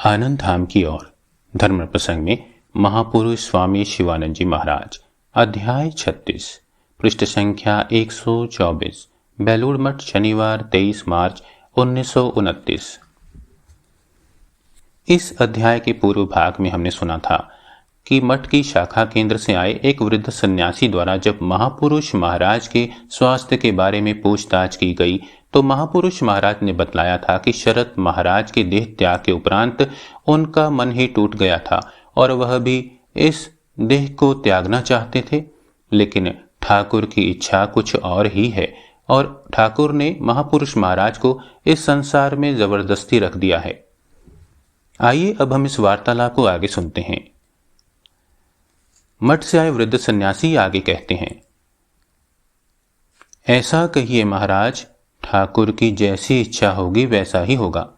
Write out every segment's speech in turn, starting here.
आनंद धाम की ओर धर्म प्रसंग में महापुरुष स्वामी शिवानंद जी महाराज अध्याय 36 पृष्ठ संख्या 124 बेलूर मठ शनिवार 23 मार्च 1929। इस अध्याय के पूर्व भाग में हमने सुना था कि मठ की शाखा केंद्र से आए एक वृद्ध सन्यासी द्वारा जब महापुरुष महाराज के स्वास्थ्य के बारे में पूछताछ की गई तो महापुरुष महाराज ने बतलाया था कि शरत महाराज के देह त्याग के उपरांत उनका मन ही टूट गया था और वह भी इस देह को त्यागना चाहते थे, लेकिन ठाकुर की इच्छा कुछ और ही है और ठाकुर ने महापुरुष महाराज को इस संसार में जबरदस्ती रख दिया है। आइए अब हम इस वार्तालाप को आगे सुनते हैं। मठ से आए वृद्ध सन्यासी आगे कहते हैं, ऐसा कहिए महाराज, ठाकुर की जैसी इच्छा होगी वैसा ही होगा।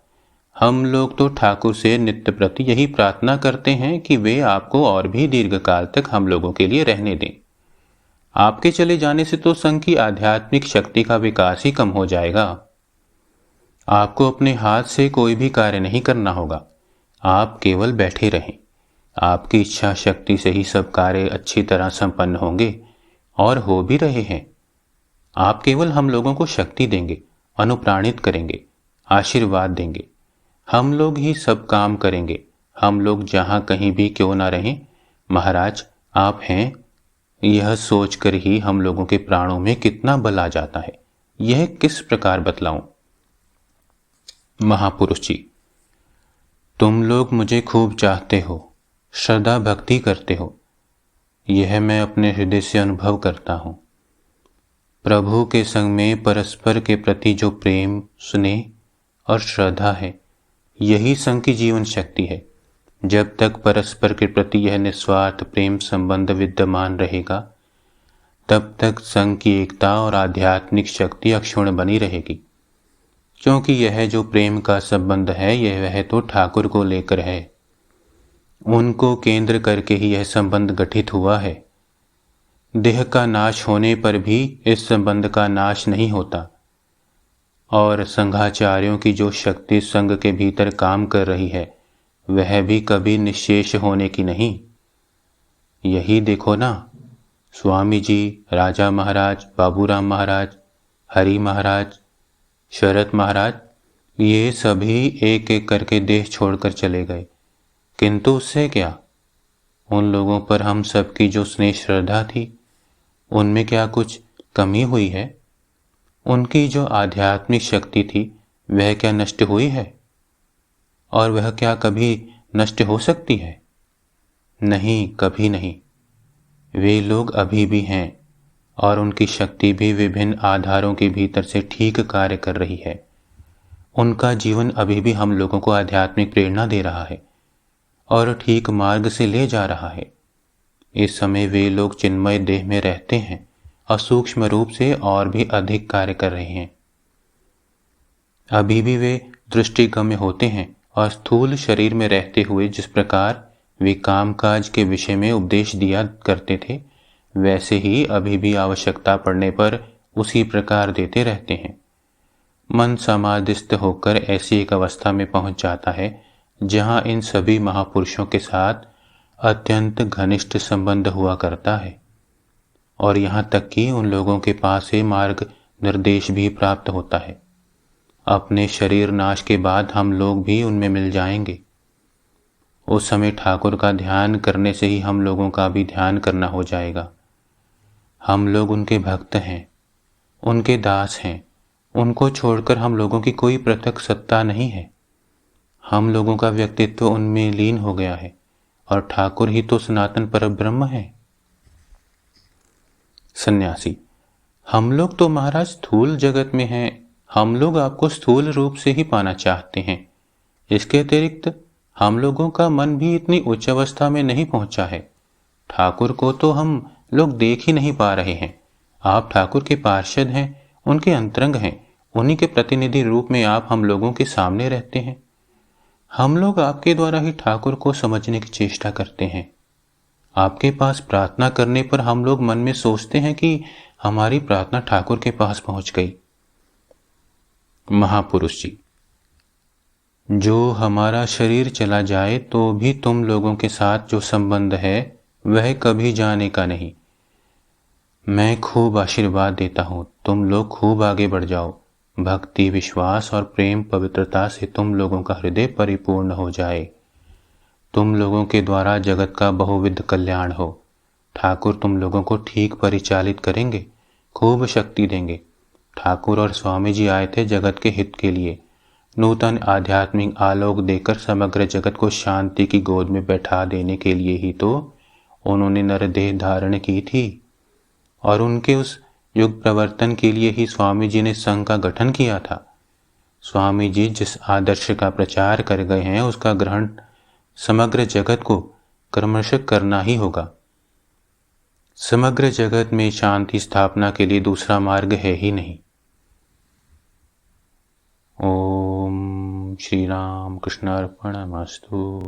हम लोग तो ठाकुर से नित्य प्रति यही प्रार्थना करते हैं कि वे आपको और भी दीर्घकाल तक हम लोगों के लिए रहने दें। आपके चले जाने से तो संघ की आध्यात्मिक शक्ति का विकास ही कम हो जाएगा। आपको अपने हाथ से कोई भी कार्य नहीं करना होगा, आप केवल बैठे रहें। आपकी इच्छा शक्ति से ही सब कार्य अच्छी तरह संपन्न होंगे और हो भी रहे हैं। आप केवल हम लोगों को शक्ति देंगे, अनुप्राणित करेंगे, आशीर्वाद देंगे। हम लोग ही सब काम करेंगे। हम लोग जहाँ कहीं भी क्यों ना रहें, महाराज आप हैं, यह सोचकर ही हम लोगों के प्राणों में कितना बल आ जाता है। यह किस प्रकार बतलाऊं? महापुरुष जी, तुम लोग मुझे खूब चाहते हो, श्रद्धा भक्ति करते हो, यह मैं अपने हृदय से अनुभव करता हूं। प्रभु के संग में परस्पर के प्रति जो प्रेम, स्नेह और श्रद्धा है, यही संघ की जीवन शक्ति है। जब तक परस्पर के प्रति यह निस्वार्थ प्रेम संबंध विद्यमान रहेगा, तब तक संघ की एकता और आध्यात्मिक शक्ति अक्षुण्ण बनी रहेगी। क्योंकि यह जो प्रेम का संबंध है, यह वह तो ठाकुर को लेकर है। उनको केंद्र करके ही यह संबंध गठित हुआ है। देह का नाश होने पर भी इस संबंध का नाश नहीं होता और संघाचार्यों की जो शक्ति संघ के भीतर काम कर रही है, वह भी कभी निश्शेष होने की नहीं। यही देखो ना, स्वामी जी, राजा महाराज, बाबूराम महाराज, हरि महाराज, शरत महाराज, ये सभी एक एक करके देह छोड़कर चले गए, किंतु उससे क्या? उन लोगों पर हम सबकी जो स्नेह श्रद्धा थी, उनमें क्या कुछ कमी हुई है? उनकी जो आध्यात्मिक शक्ति थी, वह क्या नष्ट हुई है? और वह क्या कभी नष्ट हो सकती है? नहीं, कभी नहीं। वे लोग अभी भी हैं और उनकी शक्ति भी विभिन्न आधारों के भीतर से ठीक कार्य कर रही है। उनका जीवन अभी भी हम लोगों को आध्यात्मिक प्रेरणा दे रहा है और ठीक मार्ग से ले जा रहा है। इस समय वे लोग चिन्मय देह में रहते हैं और सूक्ष्म रूप से और भी अधिक कार्य कर रहे हैं। अभी भी वे दृष्टिगम्य होते हैं और स्थूल शरीर में रहते हुए जिस प्रकार वे कामकाज के विषय में उपदेश दिया करते थे, वैसे ही अभी भी आवश्यकता पड़ने पर उसी प्रकार देते रहते हैं। मन समाधिस्थ होकर ऐसी एक अवस्था में पहुंच जाता है जहां इन सभी महापुरुषों के साथ अत्यंत घनिष्ठ संबंध हुआ करता है और यहाँ तक कि उन लोगों के पास से मार्ग निर्देश भी प्राप्त होता है। अपने शरीर नाश के बाद हम लोग भी उनमें मिल जाएंगे। उस समय ठाकुर का ध्यान करने से ही हम लोगों का भी ध्यान करना हो जाएगा। हम लोग उनके भक्त हैं, उनके दास हैं। उनको छोड़कर हम लोगों की कोई पृथक सत्ता नहीं है। हम लोगों का व्यक्तित्व उनमें लीन हो गया है और ठाकुर ही तो सनातन परब्रह्म है। सन्यासी, हम लोग तो महाराज स्थूल जगत में हैं। हम लोग आपको स्थूल रूप से ही पाना चाहते हैं। इसके अतिरिक्त हम लोगों का मन भी इतनी उच्च अवस्था में नहीं पहुंचा है। ठाकुर को तो हम लोग देख ही नहीं पा रहे हैं। आप ठाकुर के पार्षद हैं, उनके अंतरंग हैं। उन्हीं के प्रतिनिधि रूप में आप हम लोगों के सामने रहते हैं। हम लोग आपके द्वारा ही ठाकुर को समझने की चेष्टा करते हैं। आपके पास प्रार्थना करने पर हम लोग मन में सोचते हैं कि हमारी प्रार्थना ठाकुर के पास पहुंच गई। महापुरुष जी, जो हमारा शरीर चला जाए तो भी तुम लोगों के साथ जो संबंध है वह कभी जाने का नहीं। मैं खूब आशीर्वाद देता हूँ, तुम लोग खूब आगे बढ़ जाओ। भक्ति, विश्वास और प्रेम पवित्रता से तुम लोगों का हृदय परिपूर्ण हो जाए। तुम लोगों के द्वारा जगत का बहुविध कल्याण हो। ठाकुर तुम लोगों को ठीक परिचालित करेंगे, खूब शक्ति देंगे। ठाकुर और स्वामी जी आए थे जगत के हित के लिए। नूतन आध्यात्मिक आलोक देकर समग्र जगत को शांति की गोद में बैठा देने के लिए ही तो उन्होंने नरदेह धारण की थी, और उनके उस युग प्रवर्तन के लिए ही स्वामी जी ने संघ का गठन किया था। स्वामी जी जिस आदर्श का प्रचार कर गए हैं उसका ग्रहण समग्र जगत को क्रमशः करना ही होगा। समग्र जगत में शांति स्थापना के लिए दूसरा मार्ग है ही नहीं। ओम श्री राम कृष्णार्पणमस्तु।